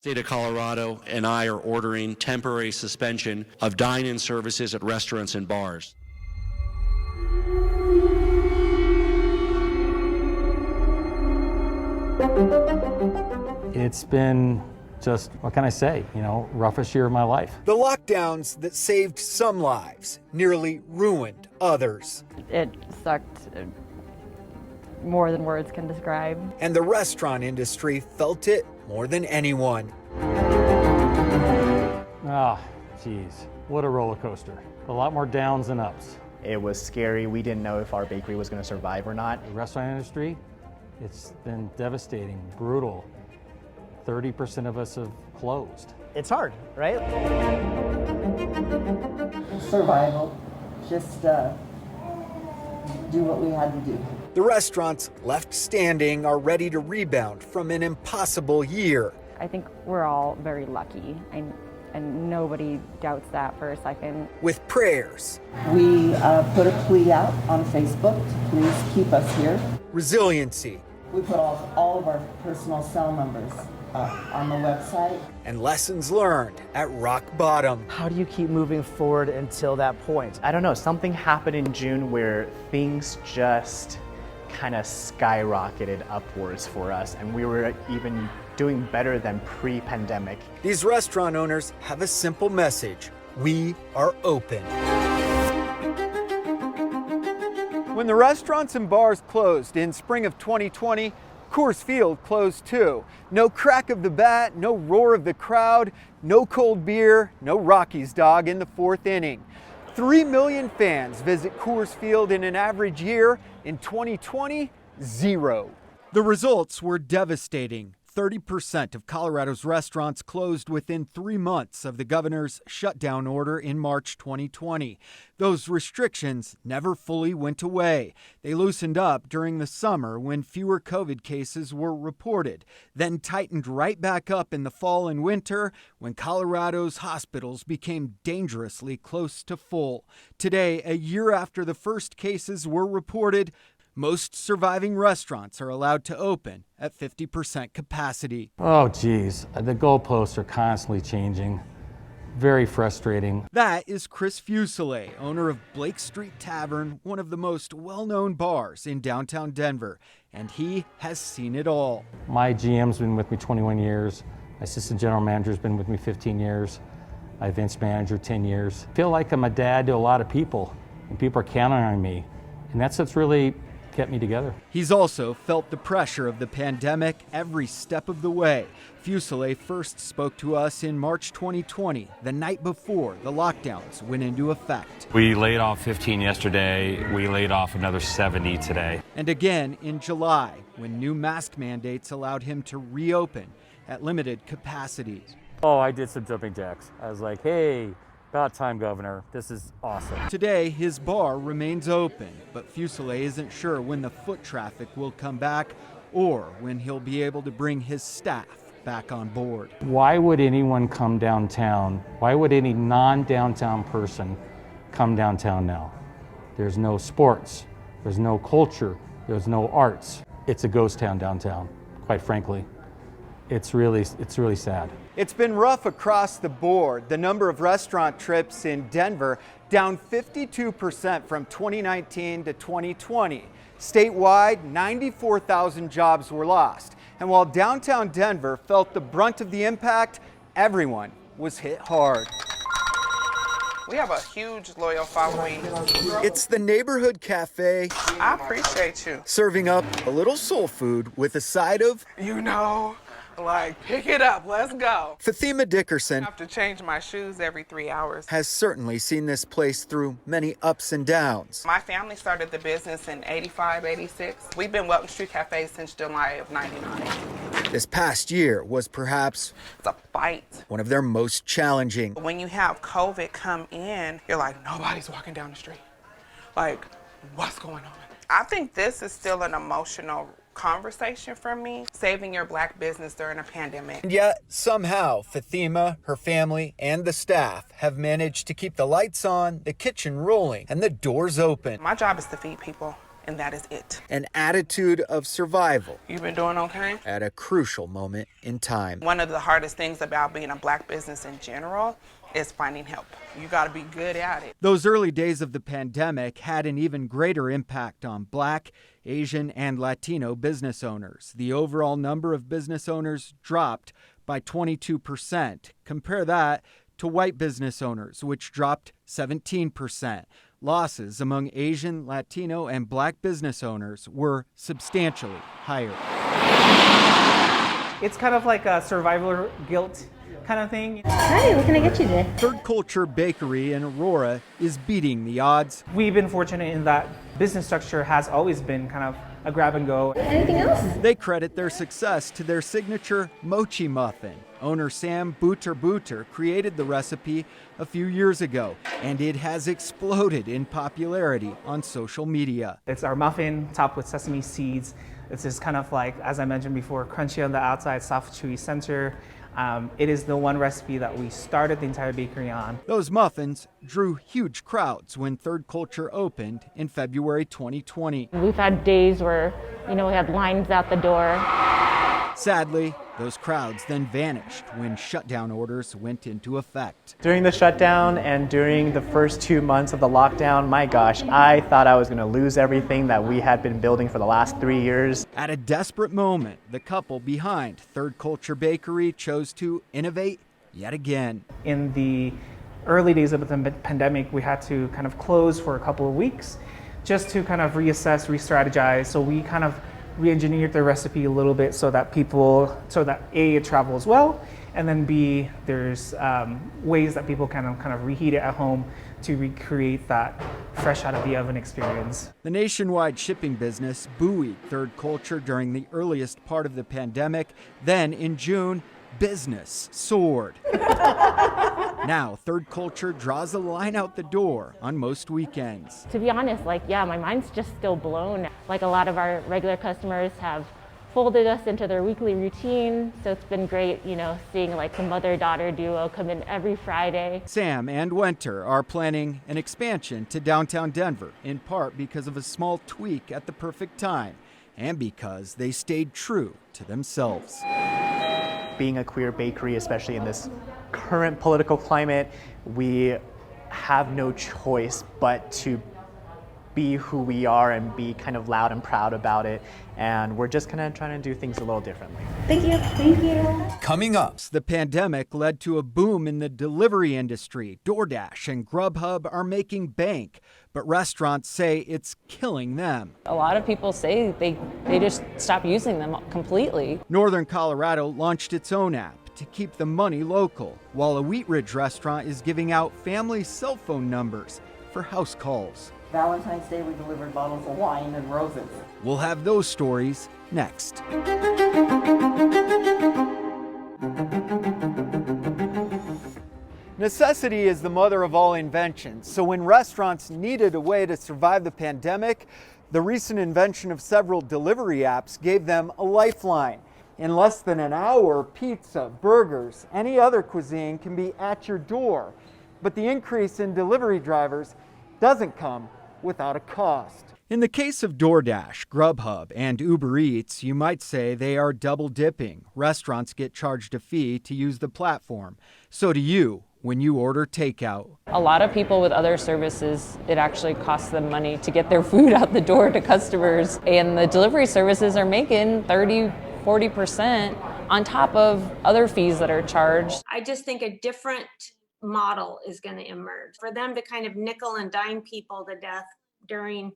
State of Colorado and I are ordering temporary suspension of dine-in services at restaurants and bars. It's been just, what can I say, roughest year of my life. The lockdowns that saved some lives nearly ruined others. It sucked more than words can describe. And the restaurant industry felt it more than anyone. Geez, what a roller coaster. A lot more downs than ups. It was scary. We didn't know if our bakery was going to survive or not. The restaurant industry, it's been devastating, brutal. 30% of us have closed. It's hard, right? Survival. Just do what we had to do. The restaurants left standing are ready to rebound from an impossible year. I think we're all very lucky, and nobody doubts that for a second. With prayers. We put a plea out on Facebook to please keep us here. Resiliency. We put all of our personal cell numbers on the website. And lessons learned at rock bottom. How do you keep moving forward until that point? I don't know, something happened in June where things just kind of skyrocketed upwards for us, and we were even doing better than pre-pandemic. These restaurant owners have a simple message. We are open. When the restaurants and bars closed in spring of 2020, Coors Field closed too. No crack of the bat, no roar of the crowd, no cold beer, no Rockies dog in the fourth inning. 3 million fans visit Coors Field in an average year. In 2020, 0. The results were devastating. 30% of Colorado's restaurants closed within 3 months of the governor's shutdown order in March 2020. Those restrictions never fully went away. They loosened up during the summer when fewer COVID cases were reported, then tightened right back up in the fall and winter when Colorado's hospitals became dangerously close to full. Today, a year after the first cases were reported, most surviving restaurants are allowed to open at 50% capacity. Oh, geez, the goalposts are constantly changing. Very frustrating. That is Chris Fuselier, owner of Blake Street Tavern, one of the most well-known bars in downtown Denver, and he has seen it all. My GM's been with me 21 years. My assistant general manager's been with me 15 years. My events manager, 10 years. I feel like I'm a dad to a lot of people, and people are counting on me, and that's what's really kept me together. He's also felt the pressure of the pandemic every step of the way. Fuselier first spoke to us in March 2020, the night before the lockdowns went into effect. We laid off 15 yesterday. We laid off another 70 today. And again in July, when new mask mandates allowed him to reopen at limited capacities. Oh, I did some jumping jacks. I was like, hey, about time, Governor. This is awesome. Today, his bar remains open, but Fuselier isn't sure when the foot traffic will come back or when he'll be able to bring his staff back on board. Why would anyone come downtown? Why would any non-downtown person come downtown now? There's no sports, there's no culture, there's no arts. It's a ghost town downtown, quite frankly. It's really sad. It's been rough across the board. The number of restaurant trips in Denver down 52% from 2019 to 2020. Statewide, 94,000 jobs were lost. And while downtown Denver felt the brunt of the impact, everyone was hit hard. We have a huge loyal following. It's the neighborhood cafe. I appreciate you. Serving up a little soul food with a side of, Like, pick it up, let's go. Fatima Dickerson I have to change my shoes every 3 hours. has certainly seen this place through many ups and downs. My family started the business in 85, 86. We've been Welton Street Cafe since July of 99. This past year was perhaps It's a fight. one of their most challenging. When you have COVID come in, you're like, nobody's walking down the street. Like, what's going on? I think this is still an emotional conversation for me, saving your Black business during a pandemic. And yet, somehow, Fatima, her family, and the staff have managed to keep the lights on, the kitchen rolling, and the doors open. My job is to feed people, and that is it. An attitude of survival You've been doing okay? at a crucial moment in time. One of the hardest things about being a Black business in general is finding help. You got to be good at it. Those early days of the pandemic had an even greater impact on Black, Asian, and Latino business owners. The overall number of business owners dropped by 22%. Compare that to white business owners, which dropped 17%. Losses among Asian, Latino, and Black business owners were substantially higher. It's kind of like a survivor guilt kind of thing. Hi, what can I get you today? Third Culture Bakery in Aurora is beating the odds. We've been fortunate in that business structure has always been kind of a grab and go. Anything else? They credit their success to their signature mochi muffin. Owner Sam Booter created the recipe a few years ago, and it has exploded in popularity on social media. It's our muffin topped with sesame seeds. It's just kind of like, as I mentioned before, crunchy on the outside, soft, chewy center. It is the one recipe that we started the entire bakery on. Those muffins drew huge crowds when Third Culture opened in February 2020. We've had days where, we had lines out the door. Sadly, those crowds then vanished when shutdown orders went into effect. During the shutdown and during the first 2 months of the lockdown, my gosh, I thought I was going to lose everything that we had been building for the last 3 years. At a desperate moment, the couple behind Third Culture Bakery chose to innovate yet again. In the early days of the pandemic, we had to kind of close for a couple of weeks just to kind of reassess, re-strategize. So we kind of re-engineered the recipe a little bit so that A, it travels well, and then B, there's ways that people can kind of reheat it at home to recreate that fresh out of the oven experience. The nationwide shipping business buoyed Third Culture during the earliest part of the pandemic. Then in June, business soared. Now, Third Culture draws a line out the door on most weekends. To be honest, my mind's just still blown. Like a lot of our regular customers have folded us into their weekly routine, so it's been great, seeing the mother-daughter duo come in every Friday. Sam and Wenter are planning an expansion to downtown Denver, in part because of a small tweak at the perfect time, and because they stayed true to themselves. Being a queer bakery, especially in this current political climate, we have no choice but to be who we are and be kind of loud and proud about it. And we're just kind of trying to do things a little differently. Thank you. Thank you. Coming up, the pandemic led to a boom in the delivery industry. DoorDash and Grubhub are making bank, but restaurants say it's killing them. A lot of people say they just stop using them completely. Northern Colorado launched its own app to keep the money local, while a Wheat Ridge restaurant is giving out family cell phone numbers for house calls. Valentine's Day, we delivered bottles of wine and roses. We'll have those stories next. Necessity is the mother of all inventions. So when restaurants needed a way to survive the pandemic, the recent invention of several delivery apps gave them a lifeline. In less than an hour, pizza, burgers, any other cuisine can be at your door. But the increase in delivery drivers doesn't come without a cost. In the case of DoorDash, Grubhub, and Uber Eats, you might say they are double dipping. Restaurants get charged a fee to use the platform. So do you when you order takeout. A lot of people with other services, it actually costs them money to get their food out the door to customers. And the delivery services are making 30-40% on top of other fees that are charged. I just think a different model is going to emerge. For them to kind of nickel and dime people to death during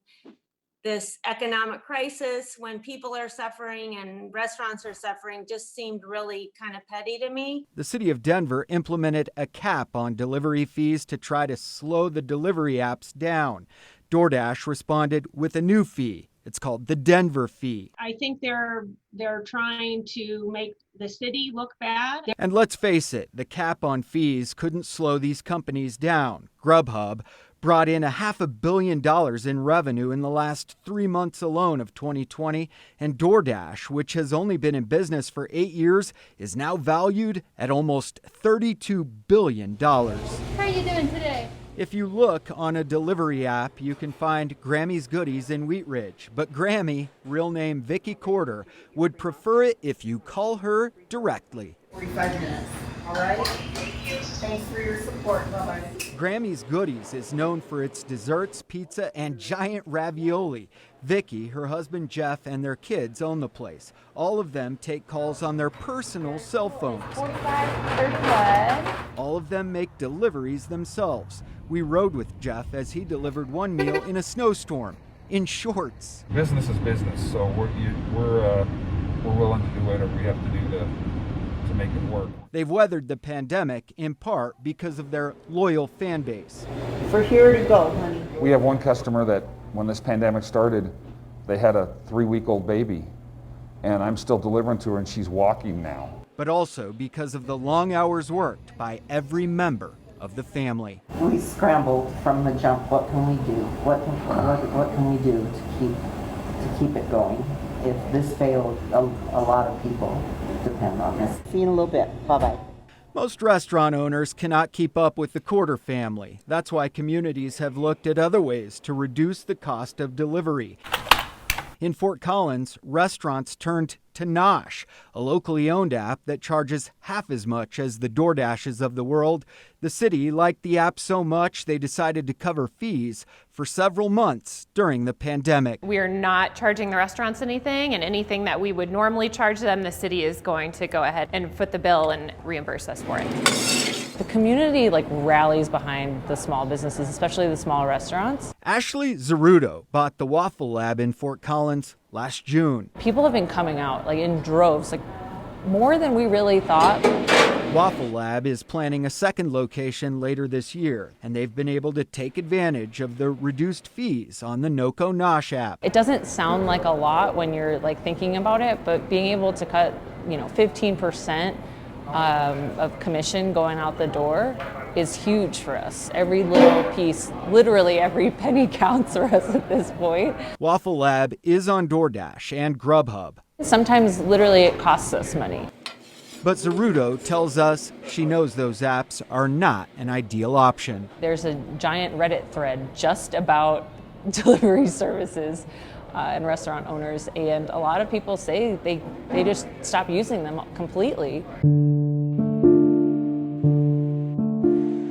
this economic crisis when people are suffering and restaurants are suffering just seemed really kind of petty to me. The city of Denver implemented a cap on delivery fees to try to slow the delivery apps down. DoorDash responded with a new fee. It's called the Denver fee. I think they're trying to make the city look bad. And let's face it, the cap on fees couldn't slow these companies down. Grubhub brought in $500 million in revenue in the last 3 months alone of 2020, and DoorDash, which has only been in business for 8 years, is now valued at almost $32 billion. How are you doing today? If you look on a delivery app, you can find Grammies Goodies in Wheat Ridge. But Grammy, real name Vicky Corder, would prefer it if you call her directly. 45 minutes, all right? Thanks for your support. Bye-bye. Grammy's Goodies is known for its desserts, pizza, and giant ravioli. Vicky, her husband Jeff, and their kids own the place. All of them take calls on their personal cell phones. 45, All of them make deliveries themselves. We rode with Jeff as he delivered one meal in a snowstorm, in shorts. Business is business, so we're willing to do whatever we have to do to make it work. They've weathered the pandemic in part because of their loyal fan base. We're here to go, honey. We have one customer that, when this pandemic started, they had a 3-week-old baby, and I'm still delivering to her, and she's walking now. But also because of the long hours worked by every member of the family. We scrambled from the jump. What can we do? What can we do to keep it going? If this failed, a lot of people depend on this. See you in a little bit. Bye-bye. Most restaurant owners cannot keep up with the Corder family. That's why communities have looked at other ways to reduce the cost of delivery. In Fort Collins, restaurants turned to Nosh, a locally owned app that charges half as much as the DoorDashes of the world. The city liked the app so much they decided to cover fees for several months during the pandemic. We are not charging the restaurants anything, and anything that we would normally charge them, the city is going to go ahead and foot the bill and reimburse us for it. The community rallies behind the small businesses, especially the small restaurants. Ashley Zeruto bought the Waffle Lab in Fort Collins last June. People have been coming out in droves, more than we really thought. Waffle Lab is planning a second location later this year, and they've been able to take advantage of the reduced fees on the NoCo Nosh app. It doesn't sound like a lot when you're thinking about it, but being able to cut 15% of commission going out the door is huge for us. Every little piece, literally every penny counts for us at this point. Waffle Lab is on DoorDash and Grubhub. Sometimes literally it costs us money. But Zeruto tells us she knows those apps are not an ideal option. There's a giant Reddit thread just about delivery services and restaurant owners, and a lot of people say they just stop using them completely.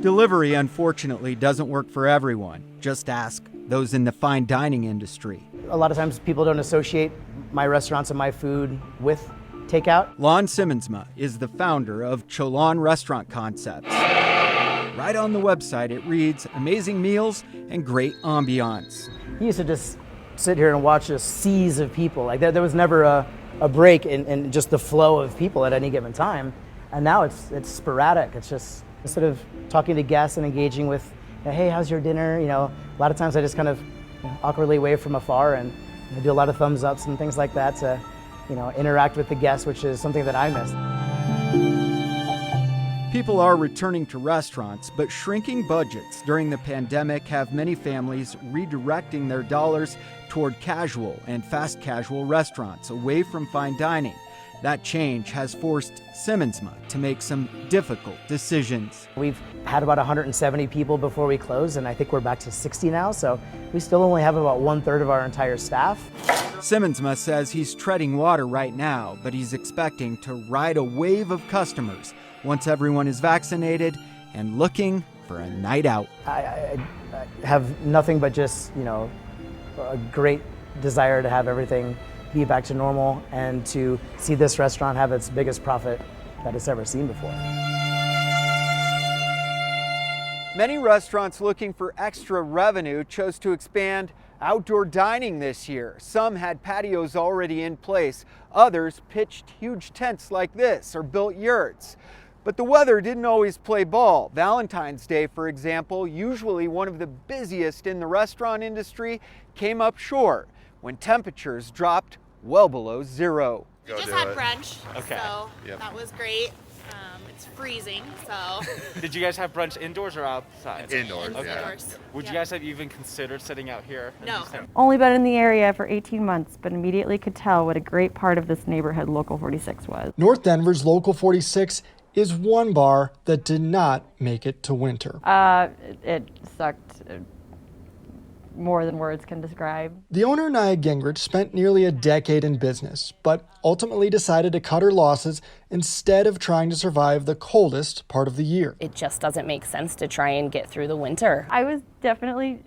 Delivery, unfortunately, doesn't work for everyone. Just ask those in the fine dining industry. A lot of times people don't associate my restaurants and my food with takeout. Lon Simmonsma is the founder of Cholon Restaurant Concepts. Right on the website, it reads, amazing meals and great ambiance. You used to just sit here and watch a seas of people. There was never a break in just the flow of people at any given time. And now it's sporadic. It's just, instead of talking to guests and engaging with, hey, how's your dinner? A lot of times I just kind of awkwardly wave from afar and do a lot of thumbs ups and things like that to, interact with the guests, which is something that I miss. People are returning to restaurants, but shrinking budgets during the pandemic have many families redirecting their dollars toward casual and fast casual restaurants away from fine dining. That change has forced Simmonsma to make some difficult decisions. We've had about 170 people before we closed, and I think we're back to 60 now, so we still only have about 1/3 of our entire staff. Simmonsma says he's treading water right now, but he's expecting to ride a wave of customers once everyone is vaccinated and looking for a night out. I have nothing but just, a great desire to have everything be back to normal and to see this restaurant have its biggest profit that it's ever seen before. Many restaurants looking for extra revenue chose to expand outdoor dining this year. Some had patios already in place. Others pitched huge tents like this or built yurts. But the weather didn't always play ball. Valentine's Day, for example, usually one of the busiest in the restaurant industry, came up short when temperatures dropped well below zero. We just had brunch, so that was great. It's freezing, so. Did you guys have brunch indoors or outside? Indoors, okay. Indoors. Would you guys have even considered sitting out here? No. Only been in the area for 18 months, but immediately could tell what a great part of this neighborhood Local 46 was. North Denver's Local 46 is one bar that did not make it to winter. It sucked more than words can describe. The owner, Nia Gingrich, spent nearly a decade in business, but ultimately decided to cut her losses instead of trying to survive the coldest part of the year. It just doesn't make sense to try and get through the winter. I was definitely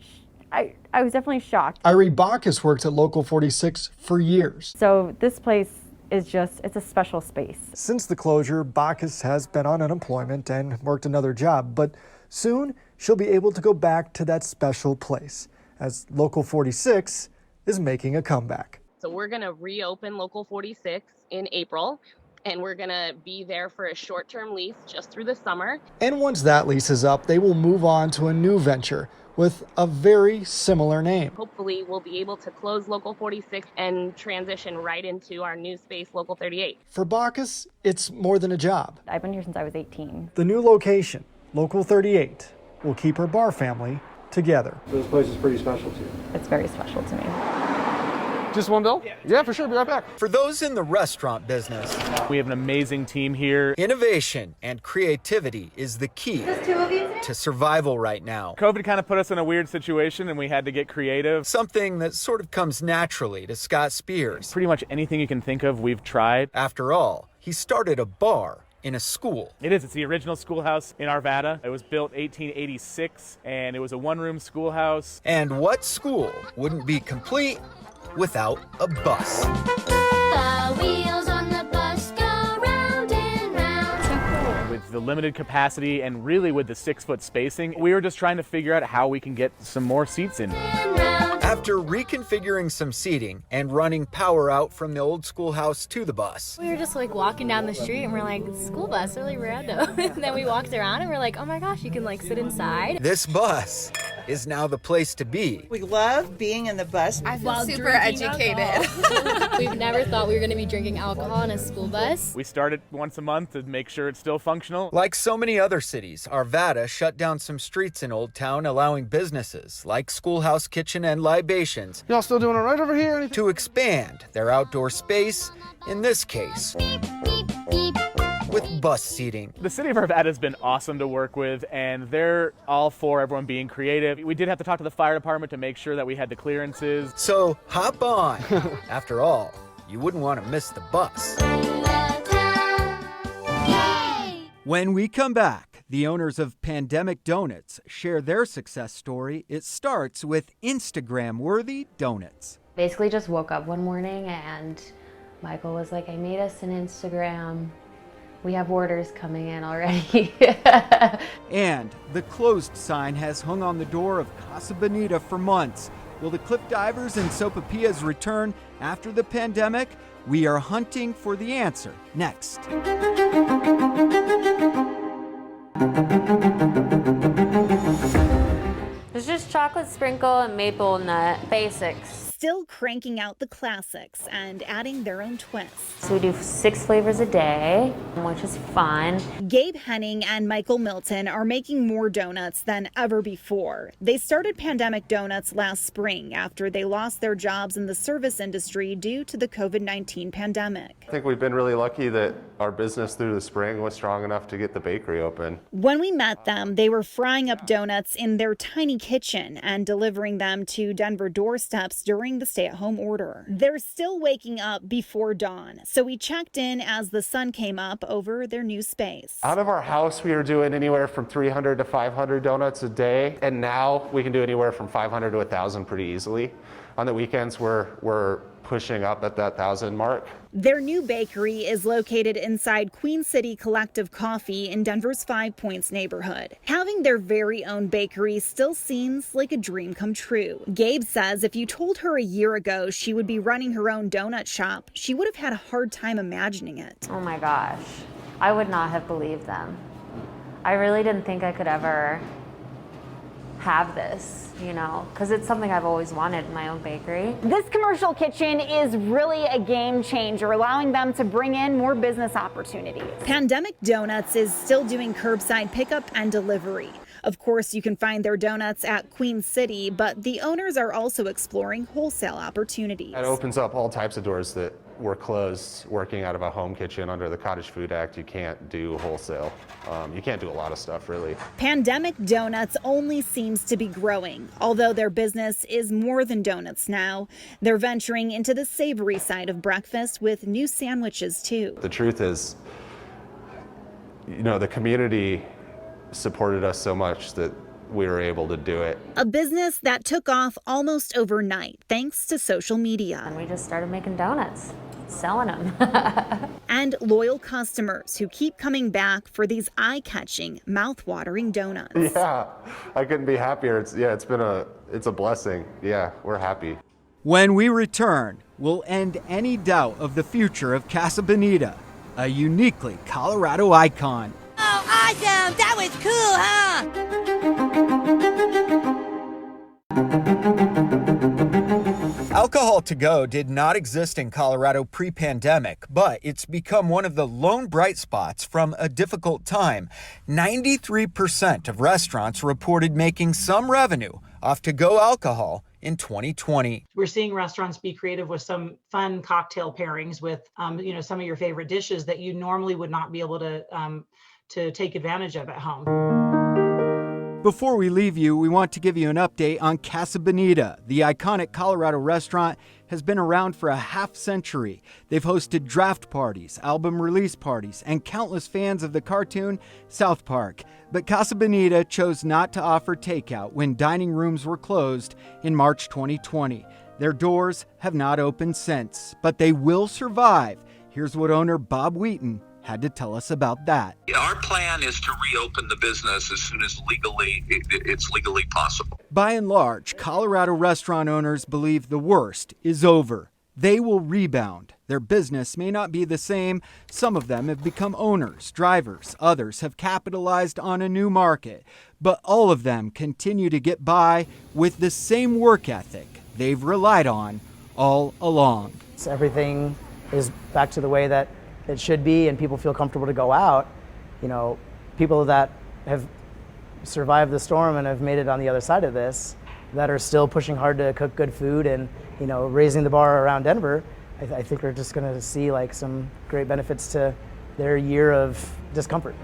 shocked. Irie Bacchus worked at Local 46 for years. So this place is it's a special space. Since the closure, Bacchus has been on unemployment and worked another job, but soon she'll be able to go back to that special place, as Local 46 is making a comeback. So we're going to reopen Local 46 in April, and we're going to be there for a short-term lease just through the summer. And once that lease is up, they will move on to a new venture with a very similar name. Hopefully we'll be able to close Local 46 and transition right into our new space, Local 38. For Bacchus, it's more than a job. I've been here since I was 18. The new location, Local 38, will keep her bar family together. So this place is pretty special to you? It's very special to me. Just one bill? Yeah, for sure. Be right back. For those in the restaurant business, We have an amazing team here. innovation and creativity is the key to survival right now. COVID kind of put us in a weird situation and we had to get creative. Something that sort of comes naturally to Scott Spears. Pretty much anything you can think of, we've tried. After all, he started a bar in a school. It is. It's the original schoolhouse in Arvada. It was built 1886 and it was a one-room schoolhouse. And what school wouldn't be complete without a bus? The wheels on the bus go round and round. With the limited capacity and really with the 6-foot spacing, we were just trying to figure out how we can get some more seats in. After reconfiguring some seating and running power out from the old schoolhouse to the bus, We were just like walking down the street and we're like, school bus, really random. And then we walked around and we're like, oh my gosh, you can like sit inside. this bus is now the place to be. We love being in the bus. I feel super educated. We've never thought we were going to be drinking alcohol in a school bus. We started once a month to make sure it's still functional. Like so many other cities, Arvada shut down some streets in Old Town, allowing businesses like Schoolhouse Kitchen and Libations Y'all still doing it right over here? to expand their outdoor space, in this case, with bus seating. The city of Arvada has been awesome to work with, and they're all for everyone being creative. We did have to talk to the fire department to make sure that we had the clearances. So hop on. After all, you wouldn't want to miss the bus. When we come back, the owners of Pandemic Donuts share their success story. It starts with Instagram-worthy donuts. Basically just woke up one morning and Michael was like, I made us an Instagram. We have orders coming in already. And the closed sign has hung on the door of Casa Bonita for months. Will the cliff divers and sopapillas return after the pandemic? We are hunting for the answer next. It's just chocolate sprinkle and maple nut basics. Still cranking out the classics and adding their own twists. So we do 6 flavors a day, which is fun. Gabe Henning and Michael Milton are making more donuts than ever before. They started Pandemic Donuts last spring after they lost their jobs in the service industry due to the COVID-19 pandemic. I think we've been really lucky that our business through the spring was strong enough to get the bakery open. When we met them, they were frying up donuts in their tiny kitchen and delivering them to Denver doorsteps during the stay-at-home order. They're still waking up before dawn, so we checked in as the sun came up over their new space. Out of our house, we were doing anywhere from 300 to 500 donuts a day, and now we can do anywhere from 500 to 1,000 pretty easily. On the weekends, we're pushing up at that 1,000 mark. Their new bakery is located inside Queen City Collective Coffee in Denver's 5 Points neighborhood. Having their very own bakery still seems like a dream come true. Gabe says if you told her a year ago she would be running her own donut shop, she would have had a hard time imagining it. Oh my gosh, I would not have believed them. I really didn't think I could ever have this, because it's something I've always wanted in my own bakery. This commercial kitchen is really a game changer, allowing them to bring in more business opportunities. Pandemic Donuts is still doing curbside pickup and delivery. Of course, you can find their donuts at Queen City, but the owners are also exploring wholesale opportunities. It opens up all types of doors that we're closed, working out of a home kitchen under the Cottage Food Act, you can't do wholesale. You can't do a lot of stuff, really. Pandemic Donuts only seems to be growing. Although their business is more than donuts now, they're venturing into the savory side of breakfast with new sandwiches too. The truth is, the community supported us so much that we were able to do it. A business that took off almost overnight thanks to social media. And we just started making donuts, selling them. And loyal customers who keep coming back for these eye-catching, mouth-watering donuts. Yeah, I couldn't be happier. It's a blessing. Yeah, we're happy. When we return, we'll end any doubt of the future of Casa Bonita, a uniquely Colorado icon. Oh, awesome! That was cool, huh? Alcohol to go did not exist in Colorado pre-pandemic, but it's become one of the lone bright spots from a difficult time. 93% of restaurants reported making some revenue off to-go alcohol in 2020. We're seeing restaurants be creative with some fun cocktail pairings with, some of your favorite dishes that you normally would not be able to take advantage of at home. Before we leave you, we want to give you an update on Casa Bonita. The iconic Colorado restaurant has been around for a half century. They've hosted draft parties, album release parties, and countless fans of the cartoon South Park. But Casa Bonita chose not to offer takeout when dining rooms were closed in March 2020. Their doors have not opened since, but they will survive. Here's what owner Bob Wheaton had to tell us about that. Our plan is to reopen the business as soon as it's legally possible. By and large, Colorado restaurant owners believe the worst is over. They will rebound. Their business may not be the same. Some of them have become owners, drivers. Others have capitalized on a new market. But all of them continue to get by with the same work ethic they've relied on all along. So everything is back to the way that it should be, and people feel comfortable to go out. People that have survived the storm and have made it on the other side of this, that are still pushing hard to cook good food and raising the bar around Denver, I think we're just going to see some great benefits to their year of discomfort.